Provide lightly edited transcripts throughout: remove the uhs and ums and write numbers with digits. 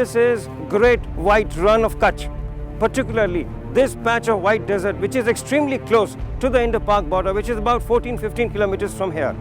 this is Great White Run of Kutch, particularly this patch of white desert, which is extremely close to the Indo-Pak border, which is about 14-15 kilometers from here.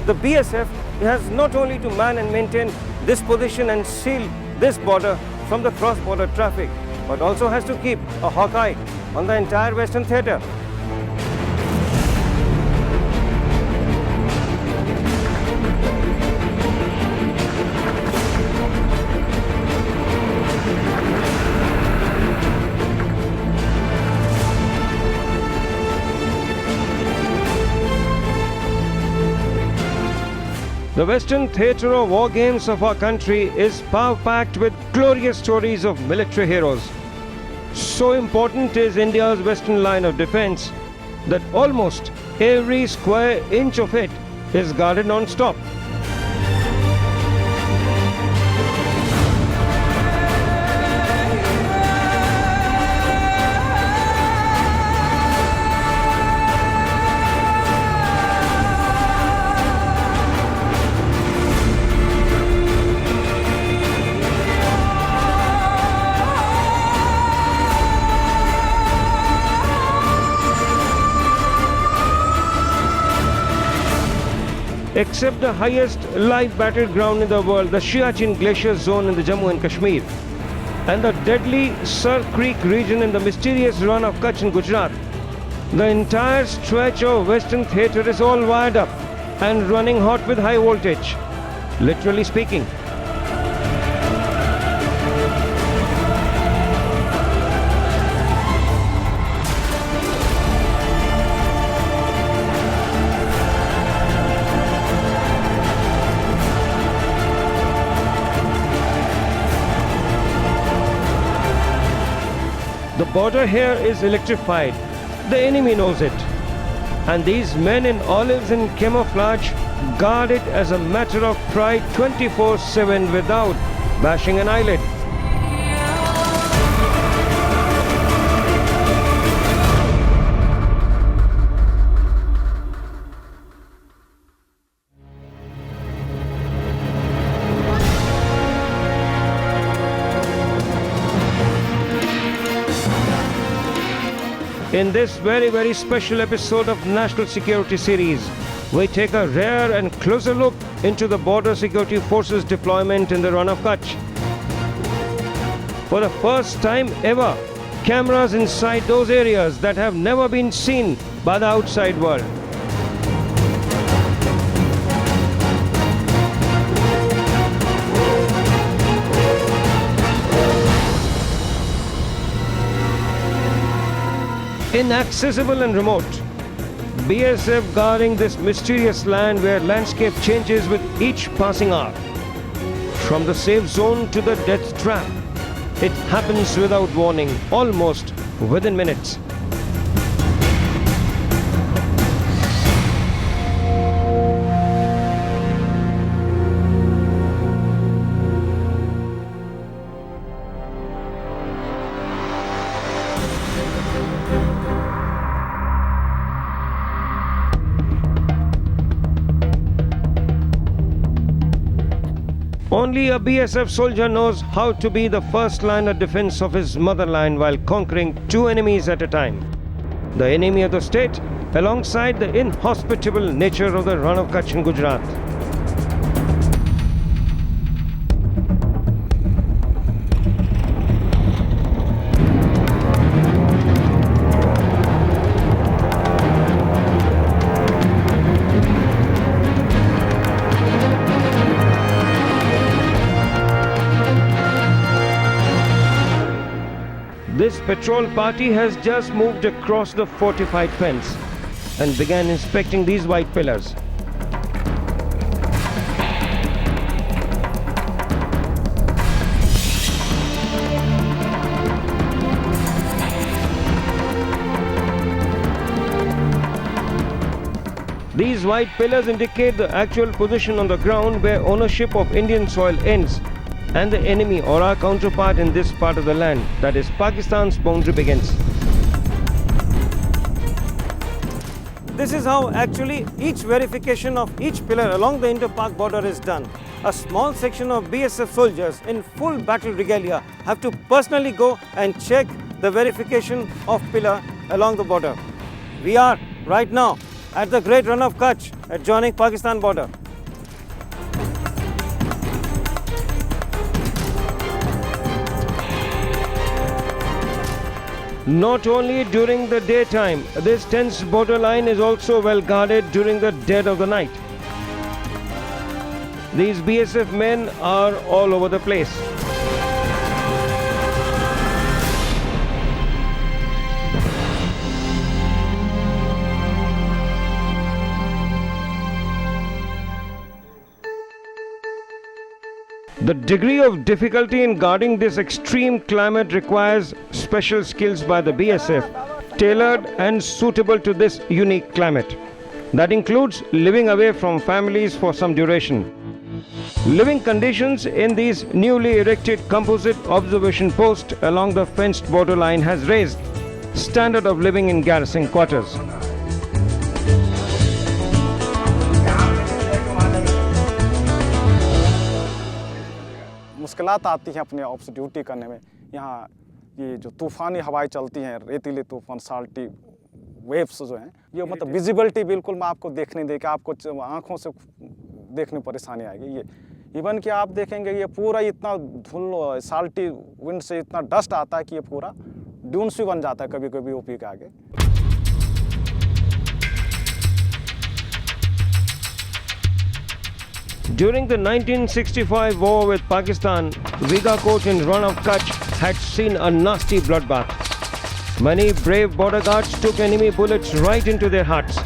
The BSF has not only to man and maintain this position and seal this border from the cross-border traffic, but also has to keep a hawk eye on the entire Western Theatre. The Western theatre of war games of our country is power-packed with glorious stories of military heroes. So important is India's western line of defense that almost every square inch of it is guarded non-stop. Except the highest live battleground in the world, the Siachen Glacier Zone in the Jammu and Kashmir, and the deadly Sar Creek region in the mysterious Run of Kutch in Gujarat, the entire stretch of Western theatre is all wired up and running hot with high voltage, literally speaking. The border here is electrified. The enemy knows it. And these men in olives and camouflage guard it as a matter of pride 24/7 without bashing an eyelid. In this very special episode of National Security Series, we take a rare and closer look into the Border Security Forces deployment in the Run of Kutch. For the first time ever, cameras inside those areas that have never been seen by the outside world. Inaccessible and remote, BSF guarding this mysterious land where landscape changes with each passing hour. From the safe zone to the death trap, it happens without warning, almost within minutes. Only a BSF soldier knows how to be the first line of defense of his motherland while conquering two enemies at a time. The enemy of the state alongside the inhospitable nature of the Run of Kutch in Gujarat. This patrol party has just moved across the fortified fence and began inspecting these white pillars. These white pillars indicate the actual position on the ground where ownership of Indian soil ends and the enemy or our counterpart in this part of the land, that is Pakistan's boundary, begins. This is how actually each verification of each pillar along the inter-park border is done. A small section of BSF soldiers in full battle regalia have to personally go and check the verification of pillar along the border. We are right now at the Great Run of Kutch adjoining Pakistan border. Not only during the daytime, this tense borderline is also well guarded during the dead of the night. These BSF men are all over the place. The degree of difficulty in guarding this extreme climate requires special skills by the BSF, tailored and suitable to this unique climate. That includes living away from families for some duration. Living conditions in these newly erected composite observation posts along the fenced borderline has raised standard of living in garrison quarters. मुश्किलात आती हैं अपने ops duty करने में। यहाँ ये जो तूफ़ानी हवाएं चलती हैं, रेतीले तूफ़ान, साल्टी वेव्स जो हैं, ये मतलब विजिबिलिटी बिल्कुल मैं आपको देखने नहीं देगा, आपको आँखों से देखने परेशानी आएगी। ये इवन कि आप देखेंगे ये पूरा इतना धुल साल्टी विंड से इतना डस्ट आता है कि ये पूरा ड्यून्स भी बन जाता है कभी कभी ओपी के आगे। During the 1965 war with Pakistan, Viga Court in Run of Kutch had seen a nasty bloodbath. Many brave border guards took enemy bullets right into their hearts.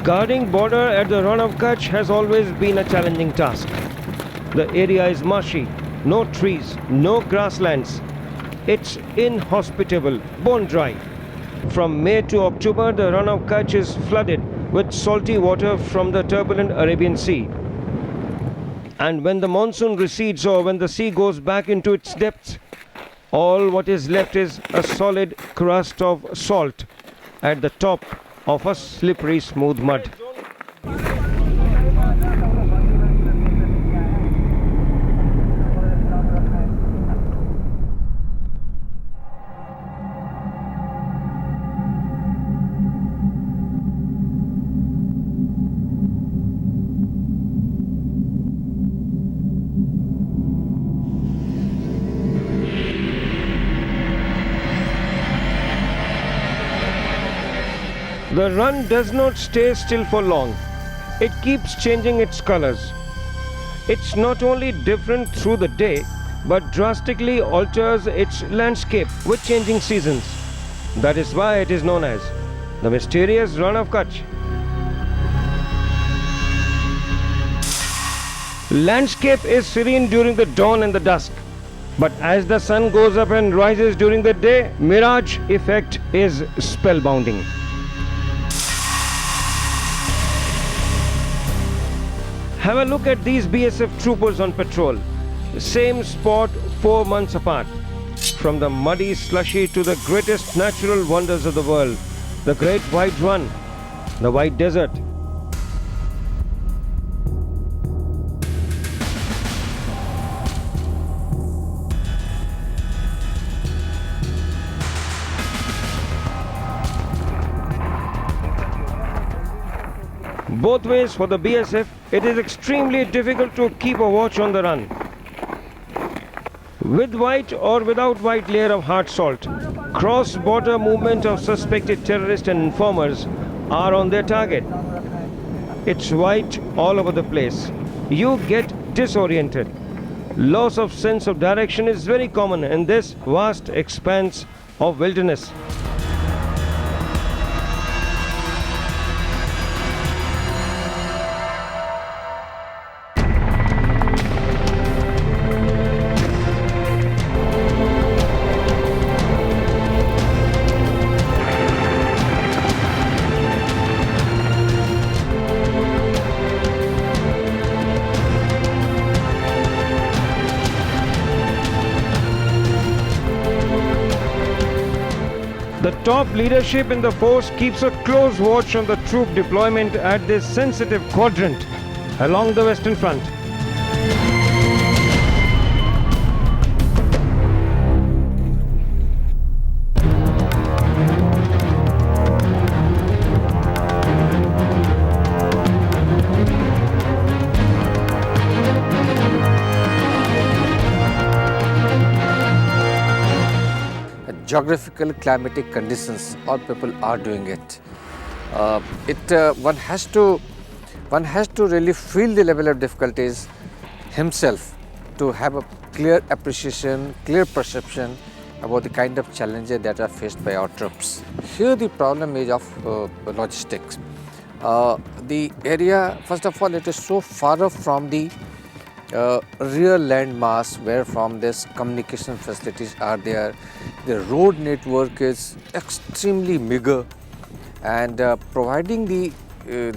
Guarding border at the Run of Kutch has always been a challenging task. The area is marshy. No trees, no grasslands. It's inhospitable, bone dry. From May to October, the Run of Kutch is flooded with salty water from the turbulent Arabian Sea. And when the monsoon recedes or when the sea goes back into its depths, all what is left is a solid crust of salt at the top of a slippery smooth mud. The run does not stay still for long. It keeps changing its colors. It's not only different through the day, but drastically alters its landscape with changing seasons. That is why it is known as the mysterious Run of Kutch. Landscape is serene during the dawn and the dusk. But as the sun goes up and rises during the day, mirage effect is spellbinding. Have a look at these BSF troopers on patrol. The same spot 4 months apart. From the muddy slushy to the greatest natural wonders of the world, the Great White Run, the White Desert. Both ways for the BSF, it is extremely difficult to keep a watch on the run. With white or without white layer of hard salt, cross-border movement of suspected terrorists and informers are on their target. It's white all over the place. You get disoriented. Loss of sense of direction is very common in this vast expanse of wilderness. The top leadership in the force keeps a close watch on the troop deployment at this sensitive quadrant along the Western Front. Geographical climatic conditions, all people are doing it. One has to really feel the level of difficulties himself to have a clear appreciation, clear perception about the kind of challenges that are faced by our troops. Here the problem is of logistics. The area, first of all, it is so far off from the real land mass where from this communication facilities are there. The road network is extremely meager, and providing the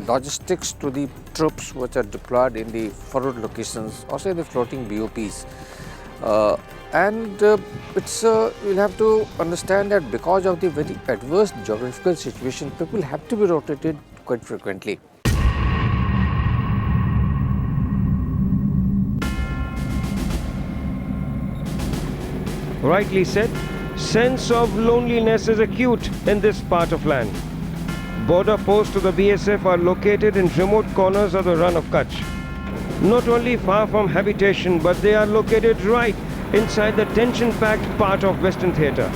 logistics to the troops which are deployed in the forward locations, also the floating BOPs. You'll have to understand that because of the very adverse geographical situation, people have to be rotated quite frequently. Rightly said, sense of loneliness is acute in this part of land. Border posts of the BSF are located in remote corners of the Run of Kutch. Not only far from habitation, but they are located right inside the tension-packed part of Western Theatre.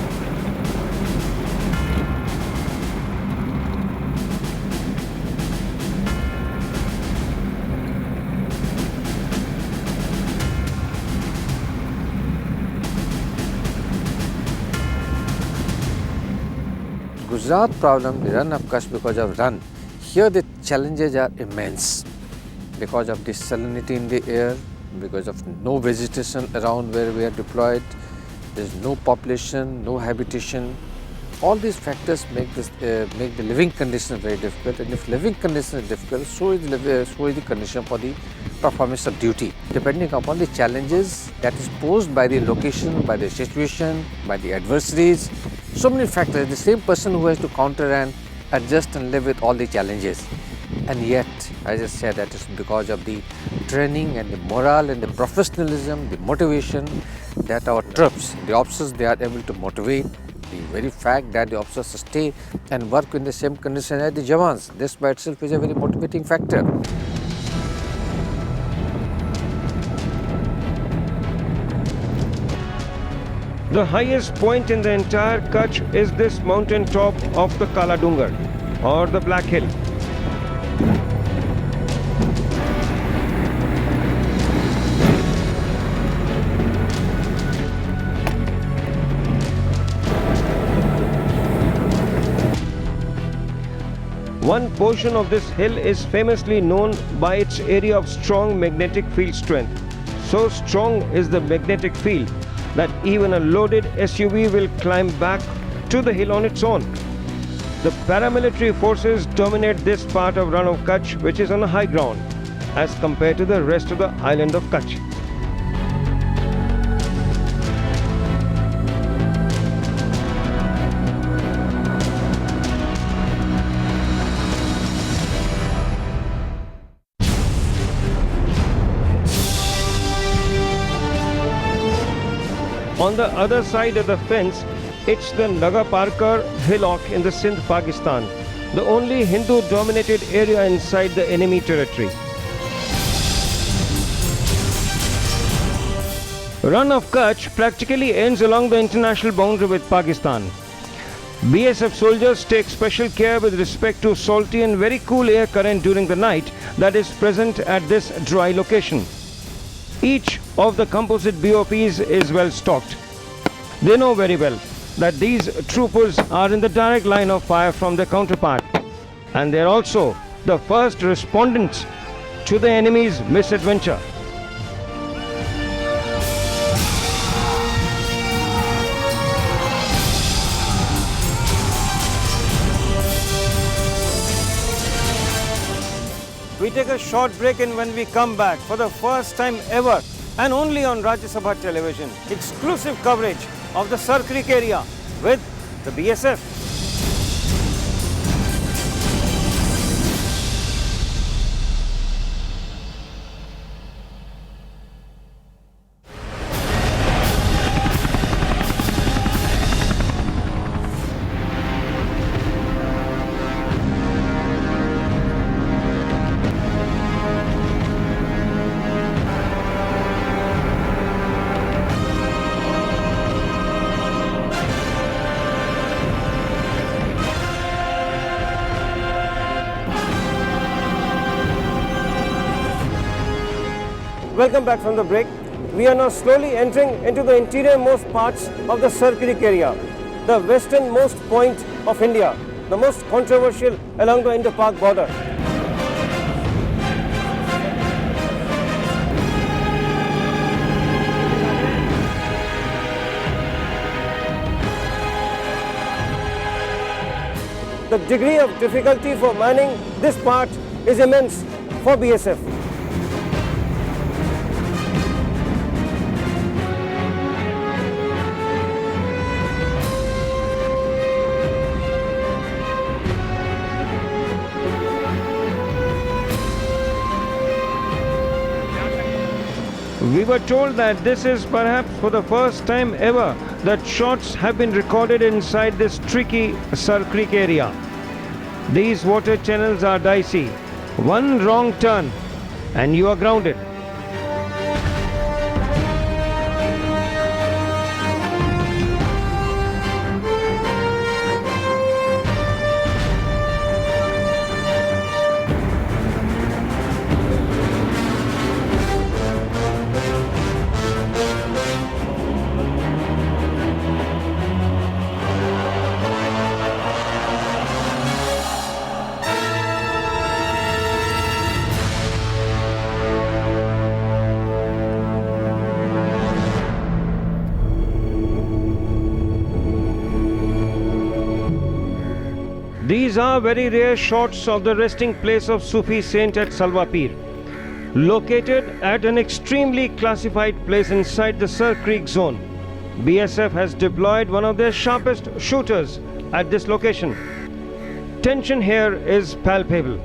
Gujarat problem, the Run of Kutch, because of run, here the challenges are immense because of the salinity in the air, because of no vegetation around where we are deployed, there is no population, no habitation. All these factors make the living conditions very difficult, and if living conditions are difficult, so is the condition for the performance of duty. Depending upon the challenges that is posed by the location, by the situation, by the adversaries, so many factors, the same person who has to counter and adjust and live with all the challenges. And yet, as I said, that is because of the training and the morale and the professionalism, the motivation that our troops, the officers, they are able to motivate. The very fact that the officers stay and work in the same condition as the Jawans, this by itself is a very motivating factor. The highest point in the entire Kutch is this mountain top of the Kala Dungar, or the Black Hill. One portion of this hill is famously known by its area of strong magnetic field strength. So strong is the magnetic field that even a loaded SUV will climb back to the hill on its own. The paramilitary forces dominate this part of Run of Kutch, which is on a high ground, as compared to the rest of the island of Kutch. On the other side of the fence, it's the Naga Parkar hillock in the Sindh, Pakistan, the only Hindu-dominated area inside the enemy territory. Run of Kutch practically ends along the international boundary with Pakistan. BSF soldiers take special care with respect to salty and very cool air current during the night that is present at this dry location. Each of the composite BOPs is well stocked. They know very well that these troopers are in the direct line of fire from their counterpart, and they are also the first respondents to the enemy's misadventure. We take a short break, and when we come back, for the first time ever and only on Rajya Sabha television, exclusive coverage of the Sar Creek area with the BSF. Welcome back from the break. We are now slowly entering into the interior-most parts of the Sir Creek area, the westernmost point of India, the most controversial along the Indo-Pak border. The degree of difficulty for manning this part is immense for BSF. We were told that this is perhaps for the first time ever that shots have been recorded inside this tricky Sir Creek area. These water channels are dicey. One wrong turn and you are grounded. These are very rare shots of the resting place of Sufi saint at Salwa Pir. Located at an extremely classified place inside the Sir Creek zone, BSF has deployed one of their sharpest shooters at this location. Tension here is palpable.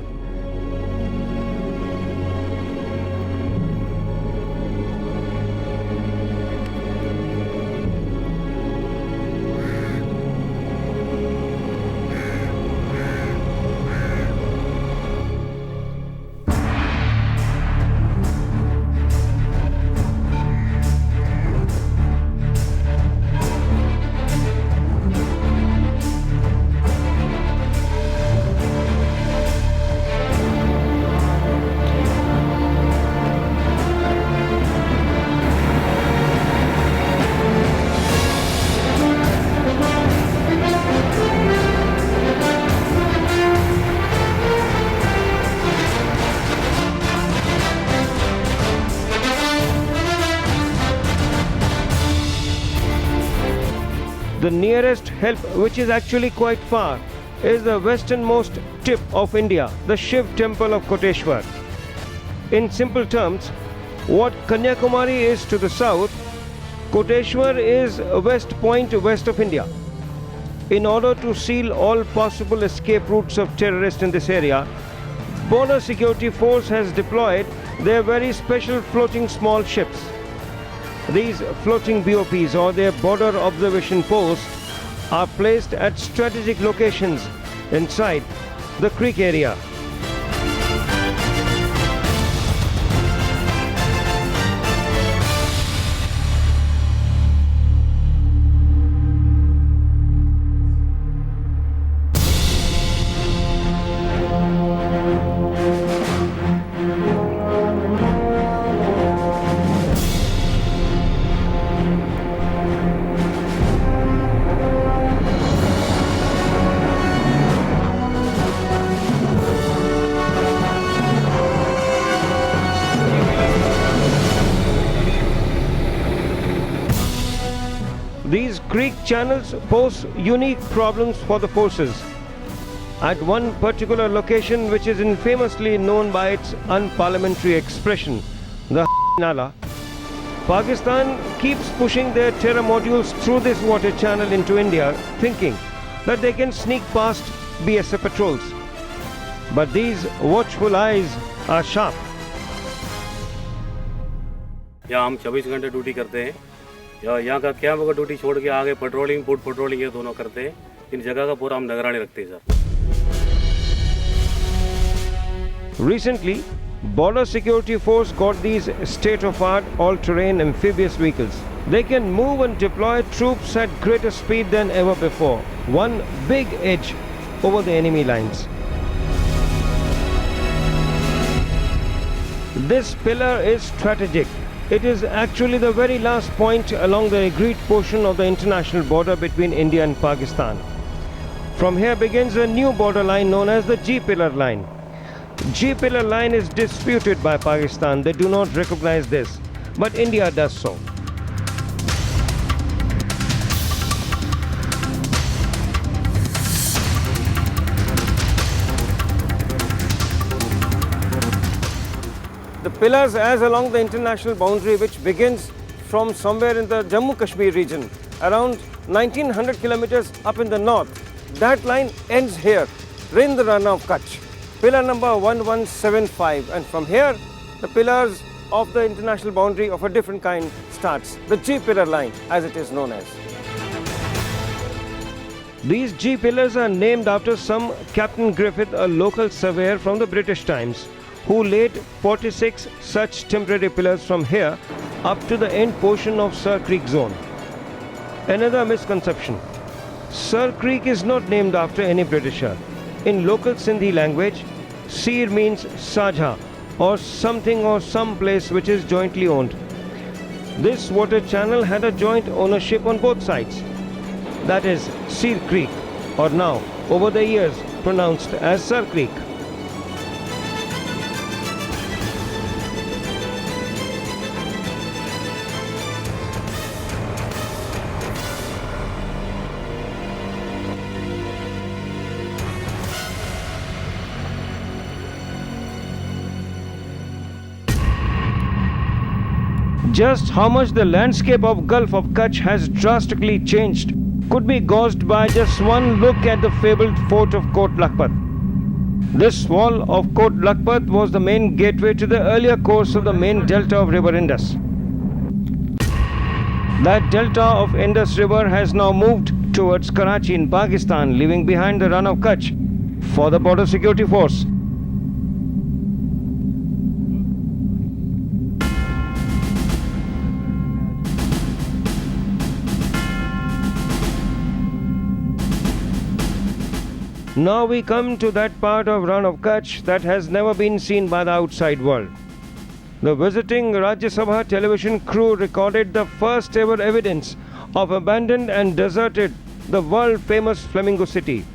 The nearest help, which is actually quite far, is the westernmost tip of India, the Shiv temple of Koteshwar. In simple terms, what Kanyakumari is to the south, Koteshwar is west point west of India. In order to seal all possible escape routes of terrorists in this area, Border Security Force has deployed their very special floating small ships. These floating BOPs, or their border observation posts, are placed at strategic locations inside the creek area. These creek channels pose unique problems for the forces. At one particular location, which is infamously known by its unparliamentary expression, the Nala, Pakistan keeps pushing their terror modules through this water channel into India, thinking that they can sneak past BSF patrols. But these watchful eyes are sharp. यहाँ हम 24 घंटे duty करते हैं। यहाँ का क्या होगा, duty छोड़ के आगे पेट्रोलिंग, फुट पेट्रोलिंग ये दोनों करते हैं। इन जगह का पूरा हम निगरानी रखते हैं sir. Recently, Border Security Force got these state-of-art all-terrain amphibious vehicles. They can move and deploy troops at greater speed than ever before. One big edge over the enemy lines. This pillar is strategic. It is actually the very last point along the agreed portion of the international border between India and Pakistan. From here begins a new border line known as the G-pillar line. G-pillar line is disputed by Pakistan. They do not recognize this, but India does so. The pillars as along the international boundary, which begins from somewhere in the Jammu Kashmir region, around 1900 kilometers up in the north. That line ends here, in the Rana of Kutch, pillar number 1175, and from here the pillars of the international boundary of a different kind starts, the G-pillar line as it is known as. These G-pillars are named after some Captain Griffith, a local surveyor from the British times, who laid 46 such temporary pillars from here up to the end portion of Sir Creek zone. Another misconception. Sir Creek is not named after any Britisher. In local Sindhi language, Sir means Sajha or something or some place which is jointly owned. This water channel had a joint ownership on both sides. That is Sir Creek, or now over the years pronounced as Sir Creek. Just how much the landscape of Gulf of Kutch has drastically changed could be gauged by just one look at the fabled fort of Kot Lakhpat. This wall of Kot Lakhpat was the main gateway to the earlier course of the main delta of River Indus. That delta of Indus River has now moved towards Karachi in Pakistan, leaving behind the Rana of Kutch for the Border Security Force. Now we come to that part of Rana of Kutch that has never been seen by the outside world. The visiting Rajya Sabha television crew recorded the first ever evidence of abandoned and deserted the world famous Flamingo City.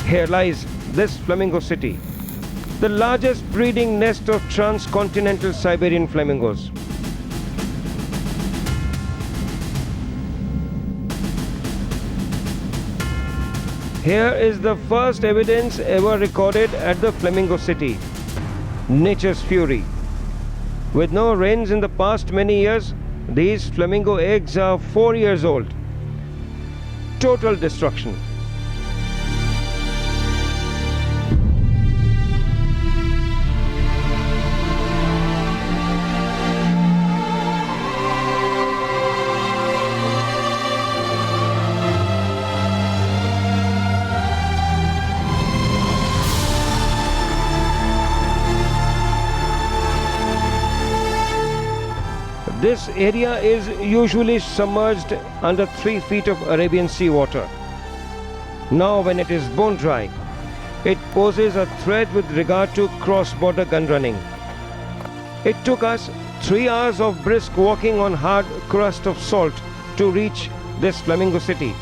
Here lies this Flamingo City, the largest breeding nest of transcontinental Siberian flamingos. Here is the first evidence ever recorded at the Flamingo City, nature's fury. With no rains in the past many years, these flamingo eggs are 4 years old. Total destruction. This area is usually submerged under 3 feet of Arabian Sea water. Now when it is bone dry, it poses a threat with regard to cross-border gun running. It took us 3 hours of brisk walking on hard crust of salt to reach this Flamingo City.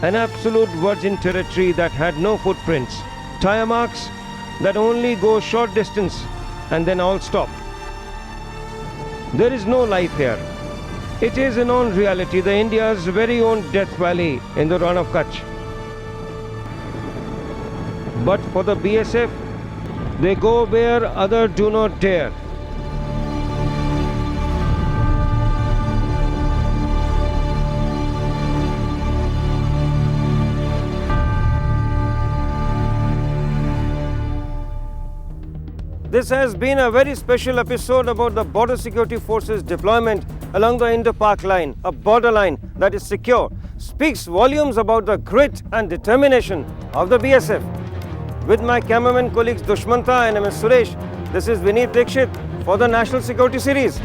An absolute virgin territory that had no footprints, tire marks that only go short distance and then all stop. There is no life here. It is in own reality the India's very own Death Valley in the Rana of Kutch. But for the BSF, they go where others do not dare. This has been a very special episode about the Border Security Forces deployment along the Indo-Pak line, a border line that is secure, speaks volumes about the grit and determination of the BSF. With my cameraman colleagues Dushmanta and MS Suresh, this is Vineet Dikshit for the National Security Series.